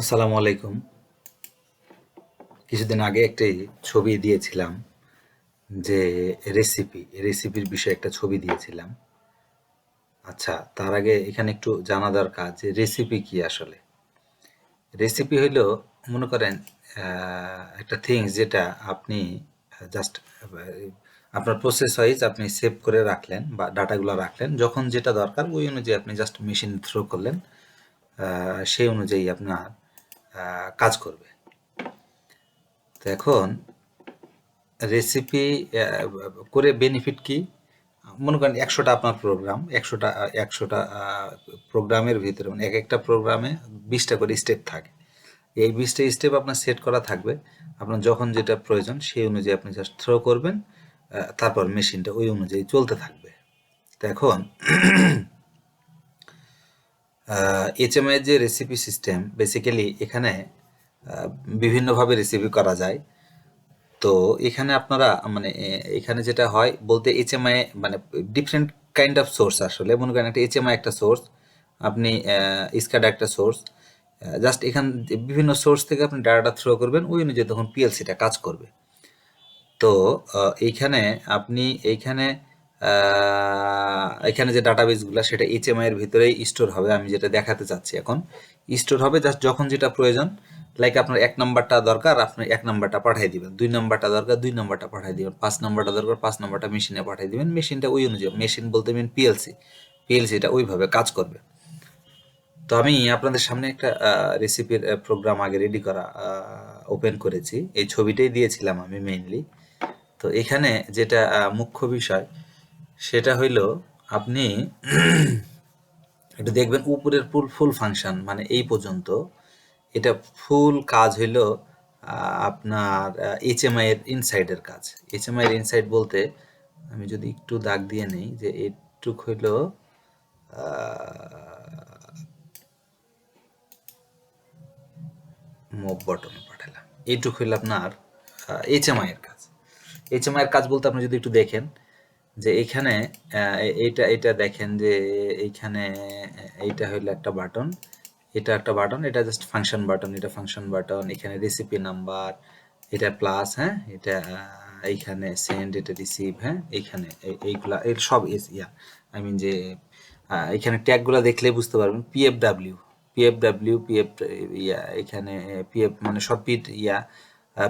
আসসালামু আলাইকুম। কিছুদিন আগে একটি ছবি দিয়েছিলাম যে রেসিপির বিষয়ে একটা ছবি দিয়েছিলাম। আচ্ছা, তার আগে এখানে একটু জানা দরকার যে রেসিপি কি আসলে? রেসিপি হইল, মনে করেন, একটা থিংস যেটা আপনি জাস্ট আপনার প্রসেস ওয়াইজ আপনি সেভ করে রাখলেন বা ডাটাগুলো রাখলেন। যখন যেটা দরকার ওই অনুযায়ী আপনি জাস্ট মেশিন থ্রো করলেন, সেই অনুযায়ী আপনার কাজ করবে। তো এখন রেসিপি করে বেনিফিট কি? মনে করেন ১০০টা আপনার প্রোগ্রাম, ১০০টা প্রোগ্রামের ভিতরে মানে একটা প্রোগ্রামে ২০টা করে স্টেপ থাকে। এই ২০টা স্টেপ আপনার সেট করা থাকবে। আপনার যখন যেটা প্রয়োজন সেই অনুযায়ী আপনি জাস্ট থ্রো করবেন, তারপর মেশিনটা ওই অনুযায়ী চলতে থাকবে। তো এখন এইচএমআই যে রেসিপি সিস্টেম, বেসিক্যালি এখানে বিভিন্নভাবে রেসিপি করা যায়। তো এখানে আপনারা মানে এখানে যেটা হয় বলতে এইচএমআই মানে ডিফারেন্ট কাইন্ড অফ সোর্স। আসলে মনে করেন একটা এইচএমআই একটা সোর্স, আপনি স্কাডা একটা সোর্স। জাস্ট এখান বিভিন্ন সোর্স থেকে আপনি ডাটাটা থ্রো করবেন, ওই অনুযায়ী তখন পিএলসিটা কাজ করবে। তো এইখানে আপনি এখানে যে ডাটাবেসগুলো সেটা এইচএমআই এর ভিতরেই স্টোর হবে। আমি যেটা দেখাতে চাচ্ছি এখন, স্টোর হবে জাস্ট যখন যেটা প্রয়োজন। লাইক আপনার ১ নাম্বারটা দরকার, আপনি ১ নাম্বারটা পাঠিয়ে দিবেন। ২ নাম্বারটা দরকার, ২ নাম্বারটা পাঠিয়ে দিবেন। ৫ নাম্বারটা দরকার, ৫ নাম্বারটা মেশিনে পাঠিয়ে দিবেন। মেশিনটা ওই অনুযায়ী, মেশিন বলতে মিন পিএলসি, পিএলসিটা ওইভাবে কাজ করবে। তো আমি আপনাদের সামনে একটা রেসিপির প্রোগ্রাম আগে রেডি করা ওপেন করেছি। এই ছবিটাই দিয়েছিলাম আমি মেইনলি। তো এখানে যেটা মুখ্য বিষয় সেটা হইল, আপনি একটু দেখবেন উপরের ফুল ফুল ফাংশন মানে এই পর্যন্ত। এটা ফুল কাজ হইল আপনার এইচএমআই এর ইনসাইডের কাজ। এইচএমআই এর ইনসাইড বলতে আমি যদি একটু দাগ দিয়ে নেই যে এইটুক হইল মুভ বটনে পাঠালাম। এইটুক হইল আপনার এইচএমআই এর কাজ। এইচএমআই এর কাজ বলতে আপনি যদি একটু দেখেন যে এইখানে এইটা দেখেন যে এইখানে এইটা হইলো একটা বাটন, এটা একটা বাটন, এটা জাস্ট ফাংশন বাটন, এটা ফাংশন বাটন। এখানে রেসিপি নাম্বার, এটা প্লাস, হ্যাঁ, এটা এইখানে সেন্ড, এটা রিসিভ, হ্যাঁ, এইখানে এইগুলা এর সব ইয়া আই মিন যে এখানে ট্যাগগুলো দেখলে বুঝতে পারবেন। পিএফ ইয়া এখানে পিএফ মানে সব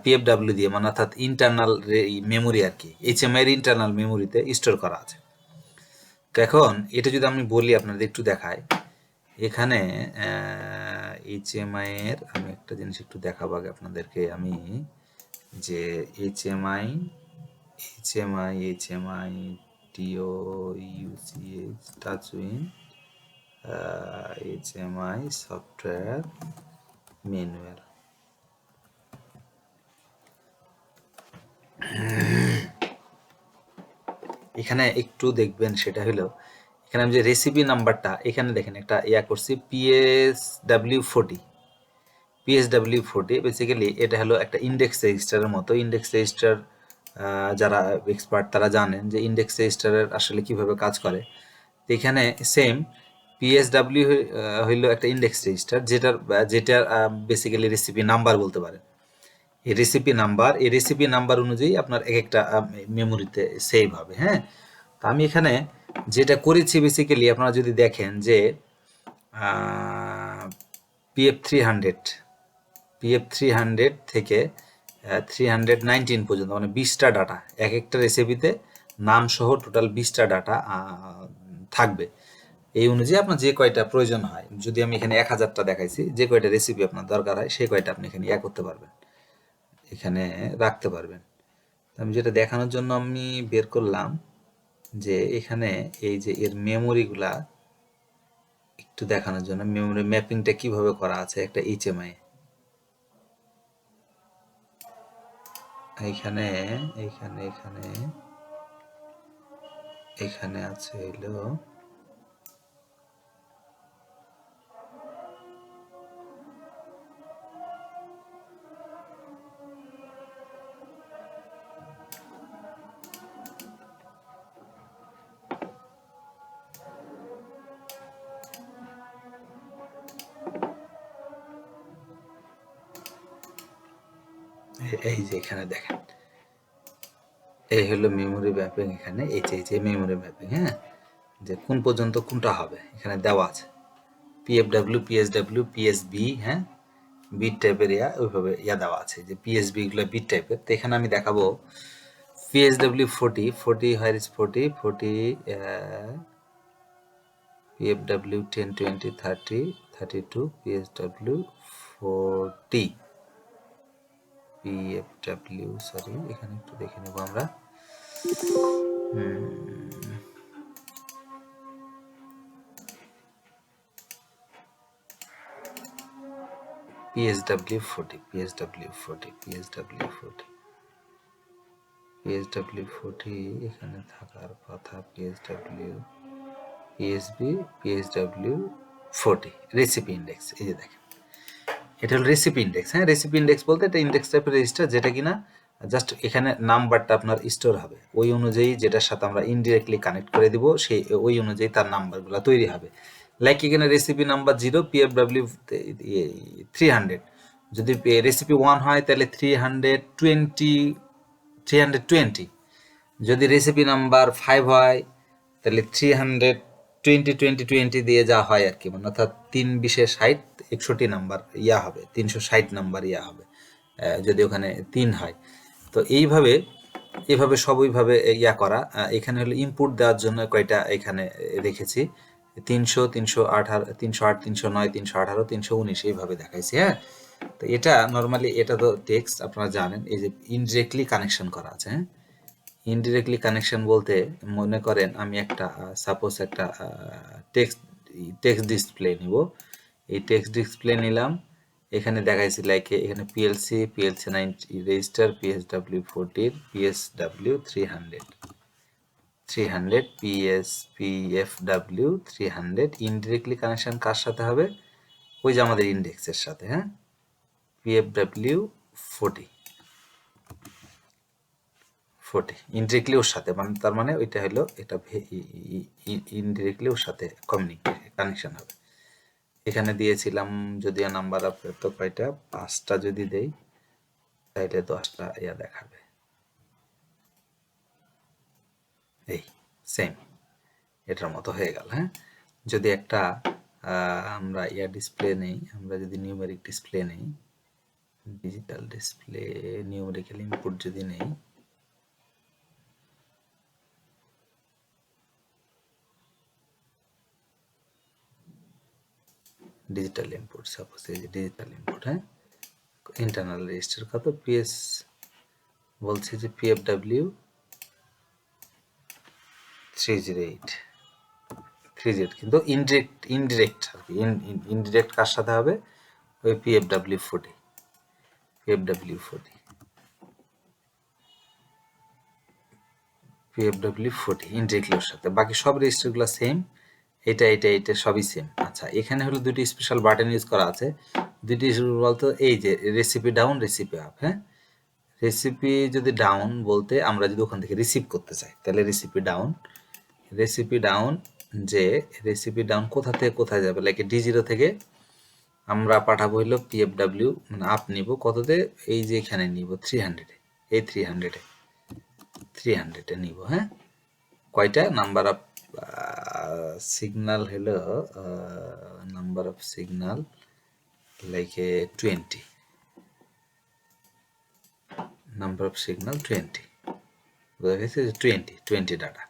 পিএফডাব্লিউ দিয়ে, মানে অর্থাৎ ইন্টারনাল মেমোরি আর কি, এইচএমআই এর ইন্টারনাল মেমোরিতে স্টোর করা আছে। তো এখন এটা যদি আমি বলি আপনাদের একটু দেখাই, এখানে এইচএমআই এর আমি একটা জিনিস একটু দেখাবো আগে আপনাদেরকে আমি, যে এইচএমআই এইচএমআই এইচএমআই টিও ইউসিএইচ টাচউইন এইচএমআই সফটওয়্যার ম্যানুয়াল। এখানে একটু দেখবেন, সেটা হলো এখানে আমি যে রেসিপি নাম্বারটা এখানে দেখেন একটা করছি পিএসডাব্লিউ 40। বেসিক্যালি এটা হলো একটা ইন্ডেক্স রেজিস্টারের মতো। ইন্ডেক্স রেজিস্টার যারা এক্সপার্ট তারা জানেন যে ইন্ডেক্স রেজিস্টারের আসলে কিভাবে কাজ করে। তো এখানে সেম পিএসডাব্লিউ হইলো একটা ইন্ডেক্স রেজিস্টার, যেটার বেসিক্যালি রেসিপি নাম্বার বলতে পারে। এই রেসিপি নাম্বার অনুযায়ী আপনার এক একটা মেমোরিতে সেভ হবে, হ্যাঁ। তো আমি এখানে যেটা করেছি বেসিক্যালি আপনারা যদি দেখেন যে পিএফ 300 থেকে 319 পর্যন্ত, মানে 20টা ডাটা, এক একটা রেসিপিতে নাম সহ টোটাল 20টা ডাটা থাকবে। এই অনুযায়ী আপনার যে কয়টা প্রয়োজন হয়, যদি আমি এখানে 1000টা দেখাইছি, যে কয়টা রেসিপি আপনার দরকার হয় সেই কয়টা আপনি এখানে করতে পারবেন, এখানে রাখতে পারবেন। আমি যেটা দেখানোর জন্য আমি বের করলাম যে এখানে এই যে এর মেমোরিগুলা একটু দেখানোর জন্য, মেমোরি ম্যাপিংটা কিভাবে করা আছে একটা এইচএমআই। এইখানে এইখানে এখানে এখানে আছে হইলো এই যে এখানে দেখেন, এই হলো মেমোরি ম্যাপিং। এখানে এই যে মেমোরি ম্যাপিং, হ্যাঁ, যে কোন পর্যন্ত কোনটা হবে এখানে দেওয়া আছে। পিএফডব্লিউ, পিএসডব্লিউ, পিএসবি, হ্যাঁ, বিট টাইপের ওইভাবে দেওয়া আছে যে পিএসবি গুলো বিট টাইপের। তো এখানে আমি দেখাবো PSW 40, here is 40, PFW 10, 20, 30, 32, PSW 40, PFW, sorry এখানে একটু দেখে নেবো আমরা। PSW 40, PSW 40, PSW 40, PSW 40 এখানে থাকার কথা। PSW, PSB, PSW 40 recipe index. এই যে দেখেন, এটা হলো রেসিপি ইন্ডেক্স। হ্যাঁ, রেসিপি ইন্ডেক্স বলতে এটা ইন্ডেক্স টাইপের রেজিস্টার, যেটা কিনা জাস্ট এখানে নাম্বারটা আপনার স্টোর হবে ওই অনুযায়ী, যেটার সাথে আমরা ইনডিরেক্টলি কানেক্ট করে দিব সেই ওই অনুযায়ী তার নাম্বারগুলো তৈরি হবে। লাইক এখানে রেসিপি নাম্বার 0, PFW 300, যদি রেসিপি 1 হয় তাহলে 320, যদি রেসিপি নাম্বার 5 হয় তাহলে 320 দিয়ে যা হয় আর কি, মানে অর্থাৎ 3×20=60, 61 নাম্বার হবে, 360 নাম্বার হবে যদি ওখানে 3 হয়। তো এইভাবে সব ওইভাবে করা। এখানে হলো ইনপুট দেওয়ার জন্য কয়টা এখানে রেখেছি, 300, 318, 308, 309, 318, 319 এইভাবে দেখাইছি। হ্যাঁ, তো এটা নর্মালি এটা তো টেক্সট আপনারা জানেন, এই যে ইনডিরেক্টলি কানেকশন করা আছে। হ্যাঁ, ইনডিরেক্টলি কানেকশন বলতে মনে করেন আমি একটা সাপোজ একটা টেক্সট টেক্সট ডিসপ্লে নিব। এই টেক্সট ডিসপ্লে নিলাম, এখানে দেখাইছি লাইক এখানে PLC 90 register, PSW 40, PSW 300, PFW 300। Indirectly connection কার সাথে হবে? ওই যে আমাদের ইন্ডেক্সের সাথে। হ্যাঁ, পিএফডব্লিউ 40 ইনডিরেক্টলি ওর সাথে, মানে তার মানে ওইটা হলো এটা ইনডিরেক্টলি ওর সাথে কানেকশন হবে। এখানে দিয়েছিলাম যদিও নাম্বার অফ তো কয়টা, 5টা যদি দেই তাহলে 10টা দেখাবে। এই সেম এটার মতো হয়ে গেল। হ্যাঁ, যদি একটা আমরা ডিসপ্লে নেই, আমরা যদি নিউমেরিক ডিসপ্লে নেই, ডিজিটাল ডিসপ্লে নিউমেরিক্যাল ইনপুট যদি নেই, ডিজিটাল ইনপুট, সাপোজ এই যে ডিজিটাল ইনপুট। হ্যাঁ, ইন্টারনাল রেজিস্টার কত, পিএস বলছে যে পিএফডব্লিউ 308, কিন্তু ইনডিরেক্ট আর কি। ইনডিরেক্ট কার সাথে হবে? ওই পিএফডব্লিউ 40, পিএফডব্লিউ 40, পিএফডব্লিউ 40 ইনডিরেক্টলির সাথে। বাকি সব রেজিস্টারগুলো সেম, এটা সবই সেম। আচ্ছা, এখানে হলো দুটি স্পেশাল বাটন ইউজ করা আছে। দুটি বলতো এই যে রেসিপি ডাউন, রেসিপি আপ। হ্যাঁ, রেসিপি যদি ডাউন বলতে আমরা যদি ওখান থেকে রিসিভ করতে চাই তাহলে রেসিপি ডাউন, যে রেসিপি ডাউন কোথা থেকে কোথায় যাবে, লাইক D0 থেকে আমরা পাঠাবো হইলো পিএফডব্লিউ, মানে আপ নিব কততে, এই যে এখানে নিব 300-এ, এই 300-এ নিব। হ্যাঁ, কয়টা নাম্বার অফ সিগনাল হলো, number of signal like 20, number of signal 20, বোঝা গেছে? 20 ডাটা।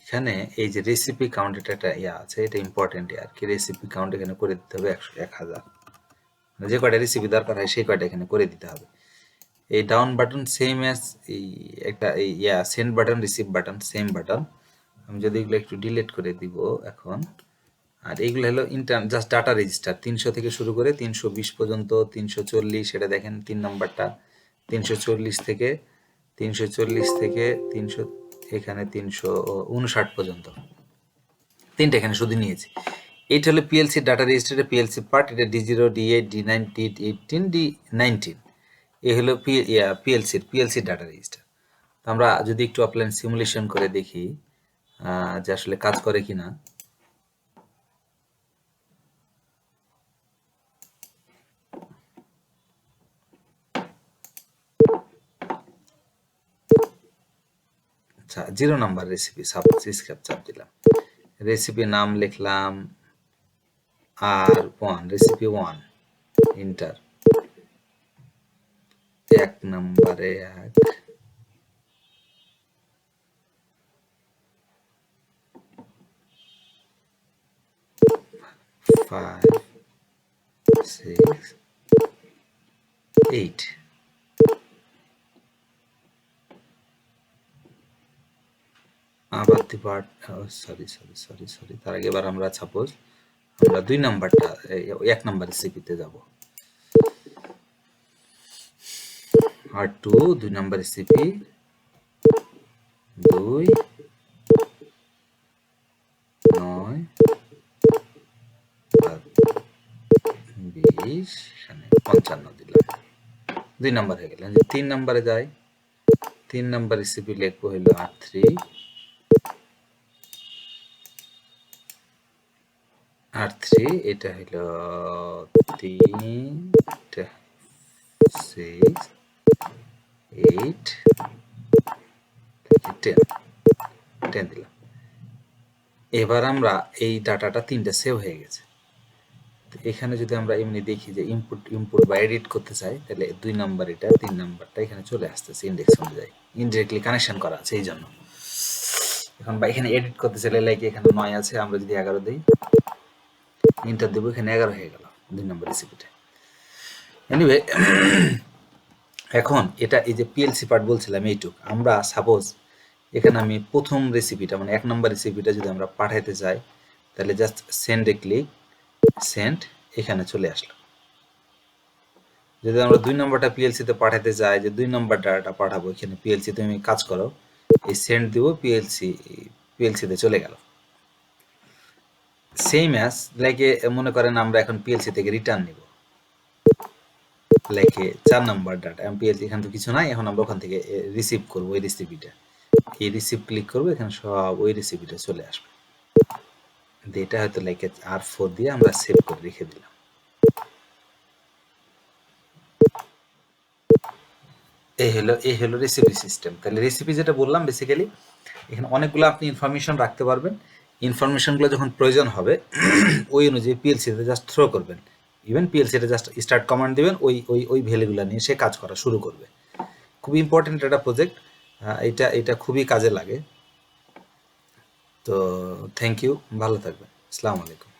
এখানে এই যে রেসিপি কাউন্ট, এটা আছে, এটা ইম্পর্টেন্ট আর কি। রেসিপি কাউন্ট এখানে করে দিতে হবে 1000, যে কয়টা রেসিপি দরকার হয় সেই কয়টা এখানে করে দিতে হবে। এই ডাউন বাটন সেম অ্যাজ এই একটা এই send button, receive button same button. আমি যদি এগুলো একটু ডিলিট করে দিব এখন। আর এইগুলো হলো জাস্ট ডাটা রেজিস্টার, 300 থেকে শুরু করে 320 পর্যন্ত, 340 সেটা দেখেন 3 নাম্বারটা, 340 থেকে 300 এখানে 359 পর্যন্ত, তিনটা এখানে শুধু নিয়েছি। এইটা হলো পিএলসি ডাটা রেজিস্টারের পিএলসি পার্ট। এটা D0, D8, D9, D18, D19, এ হলো পিএলসি ডাটা রেজিস্টার। আমরা যদি একটু অফলাইন সিমুলেশন করে দেখি যে আসলে কাজ করে কিনা। আচ্ছা 0 নাম্বার রেসিপি, সাপোজ স্কেপ চাপ দিলাম, রেসিপি নাম লিখলাম R1, রেসিপি 1, ইন্টার। 1 নম্বরে 1, 5, 6, 8। আবার part, sorry sorry sorry sorry, তার আগে এবার আমরা সাপোজ আমরা 2 নাম্বারটা 1 নাম্বার রেসিপিতে যাব। R2 2 নাম্বার রেসিপি 2, 9, 20, এখানে 55 দিলাম, 2 নাম্বার হয়ে গেল। 3 নাম্বারে যাই, 3 নাম্বার রেসিপি লিখবো হলো R3, এটা হলো 3, 6, 8, 10 দিলাম। এবার আমরা এই ডাটাটা 3টা সেভ হয়ে গেছে। এখানে যদি আমরা এমনি দেখি যে ইনপুট বা এডিট করতে চাই, তাহলে 2 নাম্বার এটা, 3 নাম্বারটা এখানে চলে আসতেছে ইন্ডেক্স অনুযায়ী, ইনডিরেক্টলি কানেকশন করা আছে এই জন্য। এখন বা এখানে এডিট করতে চাইলে লাইক এখানে 9 আছে, আমরা যদি 11 দিই, ইন্টার দেবো, এখানে 11 হয়ে গেল 2 নাম্বার রেসিপিটা। এনিওয়ে, এখন এটা এই যে পিএলসি পার্ট বলছিলাম এইটুক, আমরা সাপোজ এখানে আমি প্রথম রেসিপিটা মানে 1 নাম্বার রেসিপিটা যদি আমরা পাঠাইতে চাই, তাহলে জাস্ট সেন্ডে ক্লিক, সেন্ড, এখানে চলে আসলো। যদি আমরা 2 নাম্বারটা পিএলসিতে পাঠাতে চাই, যে 2 নাম্বার ডাটাটা পাঠাবো, এখানে পিএলসি তুমি কাজ করো, এই সেন্ড দিব, পিএলসিতে চলে গেল। সেম অ্যাজ লাইকে মনে করেন আমরা এখন পিএলসি থেকে রিটার্ন নিব, লাইকে 4 নাম্বার ডাটা পিএলসি, এখানে তো কিছু নাই, এখন আমরা ওখান থেকে রিসিভ করবো ওই রেসিপিটা, এই রিসিভ ক্লিক করবো, এখানে সব ওই রেসিপিটা চলে আসবে। এটা হয়তো লাইকে R4 দিয়ে আমরা সেভ করে রেখে দিলাম। এই হলো রেসিপি সিস্টেম। তাহলে রেসিপি যেটা বললাম, বেসিক্যালি এখানে অনেকগুলো আপনি ইনফরমেশন রাখতে পারবেন। ইনফরমেশনগুলো যখন প্রয়োজন হবে ওই অনুযায়ী পিএলসিতে জাস্ট থ্রো করবেন, ইভেন পিএলসিতে জাস্ট স্টার্ট কমান্ড দিবেন, ওই ভ্যালুগুলো নিয়ে সে কাজ করা শুরু করবে। খুবই ইম্পর্টেন্ট একটা প্রজেক্ট, এটা খুবই কাজে লাগে। তো থ্যাংক ইউ, ভালো থাকবেন, আসসালামু আলাইকুম।